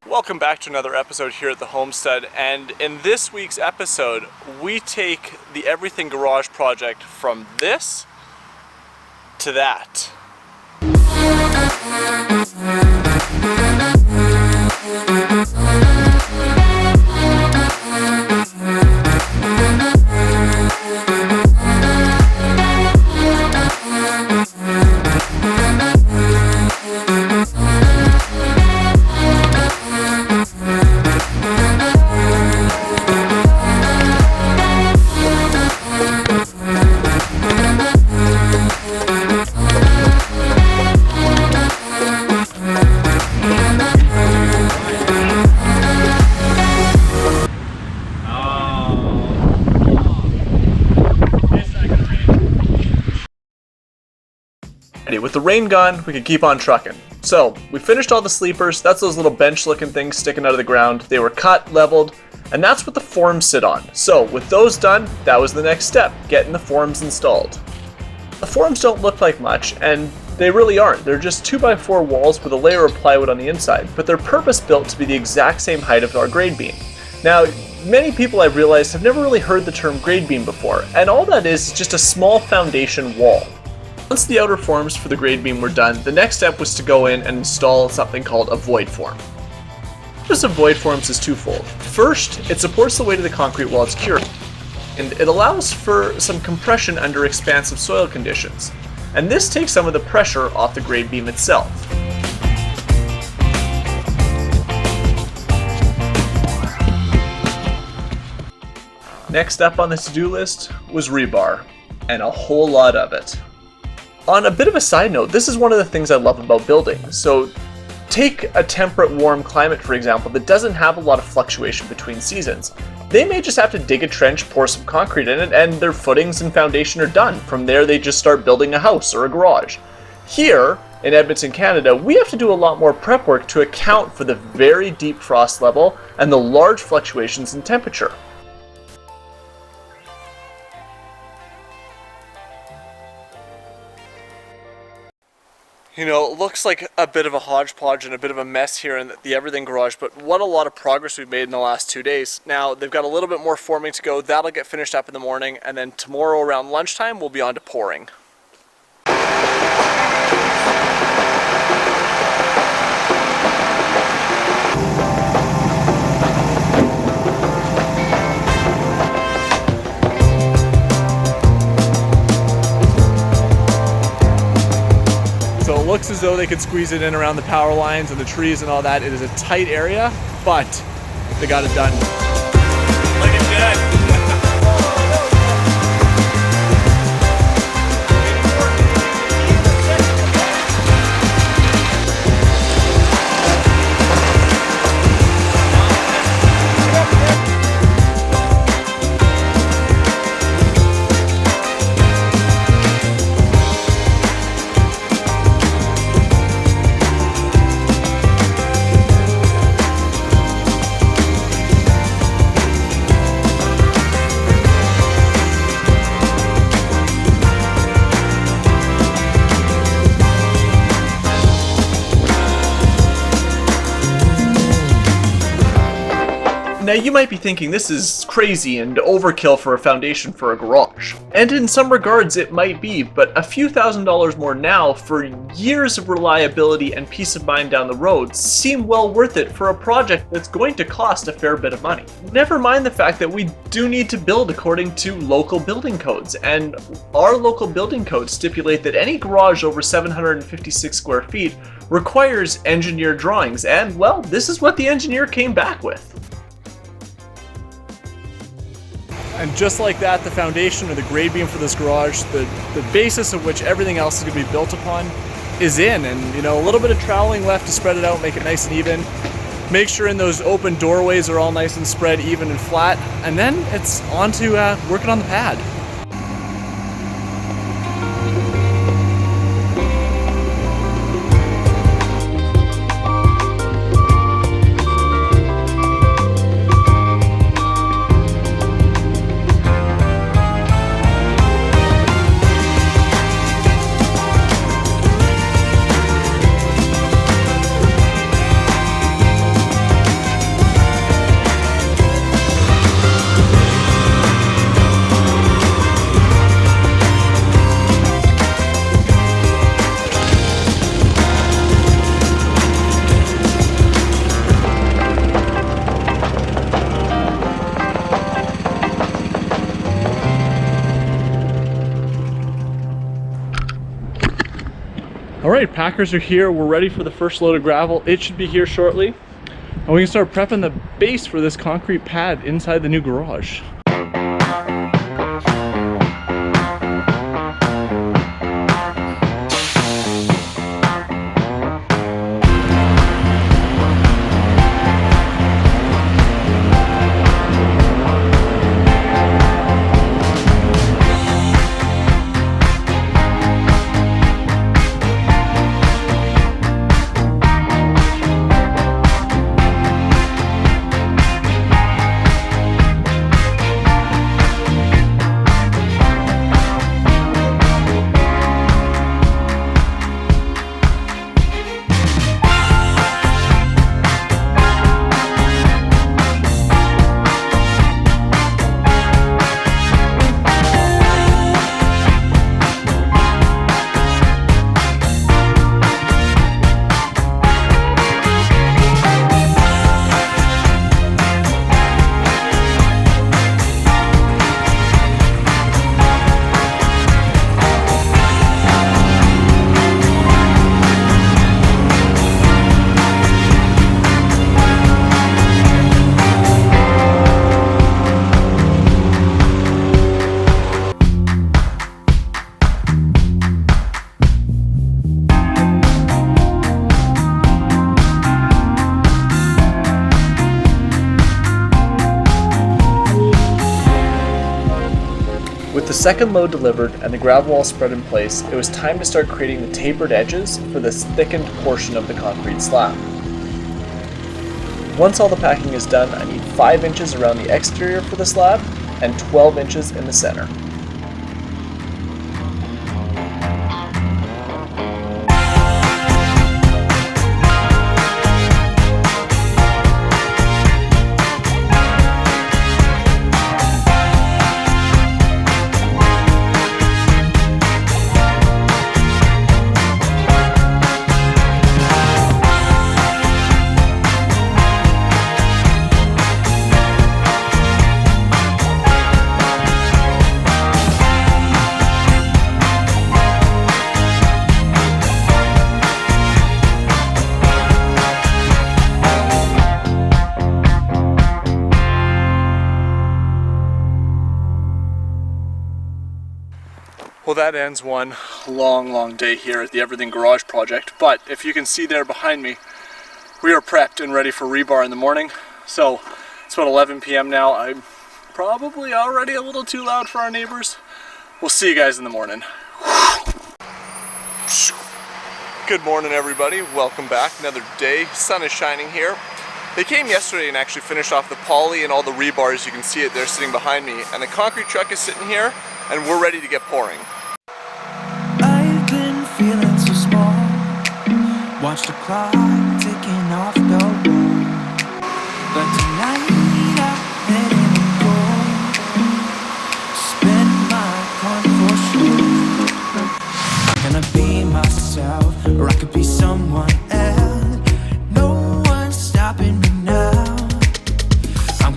Welcome back to another episode here at the homestead, and in this week's episode we take the Everything Garage project from this to that. With the rain gone, we could keep on trucking. So, we finished all the sleepers. That's those little bench looking things sticking out of the ground. They were cut, leveled, and that's what the forms sit on. So, with those done, that was the next step, getting the forms installed. The forms don't look like much, and they really aren't. They're just 2x4 walls with a layer of plywood on the inside, but they're purpose built to be the exact same height of our grade beam. Now, many people I've realized have never really heard the term grade beam before, and all that is just a small foundation wall. Once the outer forms for the grade beam were done, the next step was to go in and install something called a void form. The purpose of void forms is twofold. First, it supports the weight of the concrete while it's curing, and it allows for some compression under expansive soil conditions. And this takes some of the pressure off the grade beam itself. Next up on the to-do list was rebar, and a whole lot of it. On a bit of a side note, this is one of the things I love about building. So take a temperate, warm climate, for example, that doesn't have a lot of fluctuation between seasons. They may just have to dig a trench, pour some concrete in it, and their footings and foundation are done. From there, they just start building a house or a garage. Here, in Edmonton, Canada, we have to do a lot more prep work to account for the very deep frost level and the large fluctuations in temperature. You know, it looks like a bit of a hodgepodge and a bit of a mess here in the Everything Garage, but what a lot of progress we've made in the last 2 days. Now, they've got a little bit more forming to go. That'll get finished up in the morning, and then tomorrow around lunchtime, we'll be on to pouring. Looks as though they could squeeze it in around the power lines and the trees and all that. It is a tight area, but they got it done. Looking good. Now you might be thinking this is crazy and overkill for a foundation for a garage. And in some regards it might be, but a few $1,000s more now for years of reliability and peace of mind down the road seem well worth it for a project that's going to cost a fair bit of money. Never mind the fact that we do need to build according to local building codes, and our local building codes stipulate that any garage over 756 square feet requires engineer drawings, and well, this is what the engineer came back with. And just like that, the foundation or the grade beam for this garage, the basis of which everything else is going to be built upon, is in. And you know, a little bit of troweling left to spread it out, make it nice and even. Make sure in those open doorways are all nice and spread even and flat. And then it's on to working on the pad. Alright, packers are here. We're ready for the first load of gravel. It should be here shortly. And we can start prepping the base for this concrete pad inside the new garage. With the second load delivered and the gravel all spread in place, it was time to start creating the tapered edges for this thickened portion of the concrete slab. Once all the packing is done, I need 5 inches around the exterior for the slab and 12 inches in the center. Well, that ends one long day here at the Everything Garage project, but if you can see there behind me, we are prepped and ready for rebar in the morning. So it's about 11 p.m. now. I'm probably already a little too loud for our neighbors. We'll see you guys in the morning. Good morning, everybody. Welcome back. Another day. Sun is shining here. They came yesterday and actually finished off the poly and all the rebars. You can see it there sitting behind me. And the concrete truck is sitting here and we're ready to get pouring. I've been feeling so small. Watch the clock ticking off the wall. But tonight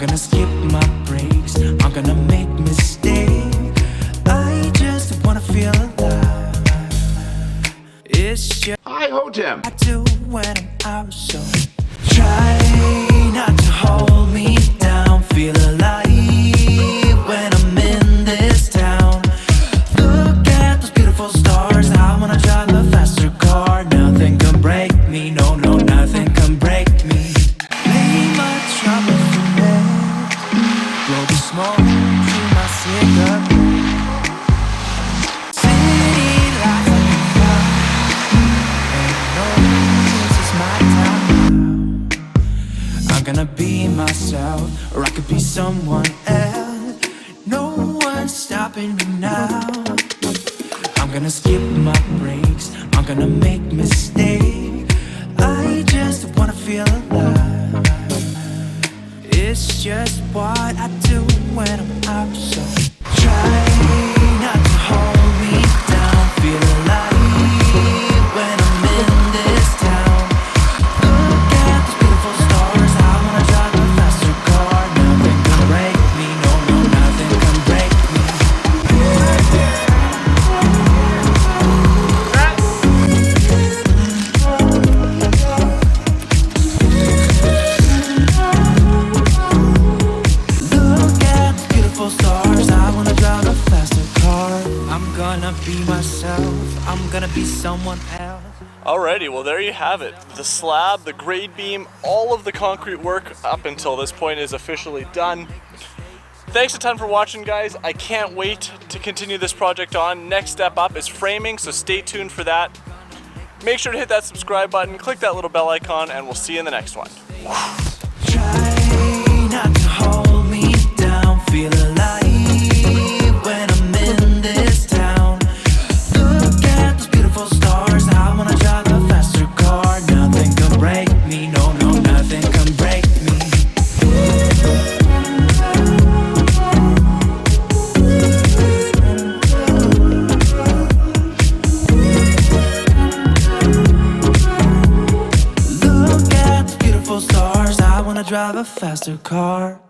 gonna skip my breaks, I'm gonna make mistakes. I just wanna feel alive. It's just I hold him. I do when I'm out, so try not to hold me down. Feel alive when I'm in this town. Look at those beautiful stars. I wanna drive a faster car. Nothing can break me, no, no, nothing can break me. Lay my troubles to rest. Blow the smoke through my cigarette. City lights like a fire. No, this is my time now. I'm gonna be myself, or I could be someone else. No one's stopping me now. I'm gonna skip my breaks, I'm gonna make mistakes. I just wanna feel alive. It's just what I do when I'm out, so try not to hold me down. Feel alive when I'm in this town. Look at those beautiful stars. I wanna drive a faster car. Nothing can break me, no, no, nothing can break me. Look at the beautiful stars. I wanna drive a faster car. I'm gonna be myself. I'm gonna be someone else. Alrighty, well there you have it. The slab, the grade beam, all of the concrete work up until this point is officially done. Thanks a ton for watching, guys. I can't wait to continue this project on. Next step up is framing, so stay tuned for that. Make sure to hit that subscribe button, click that little bell icon, and we'll see you in the next one. Try not to hold me down. Feel alive when I'm in this town. Look at those beautiful stars. I wanna drive a faster car. Nothing can break me, no, no, nothing can break me. Look at the beautiful stars. I wanna drive a faster car.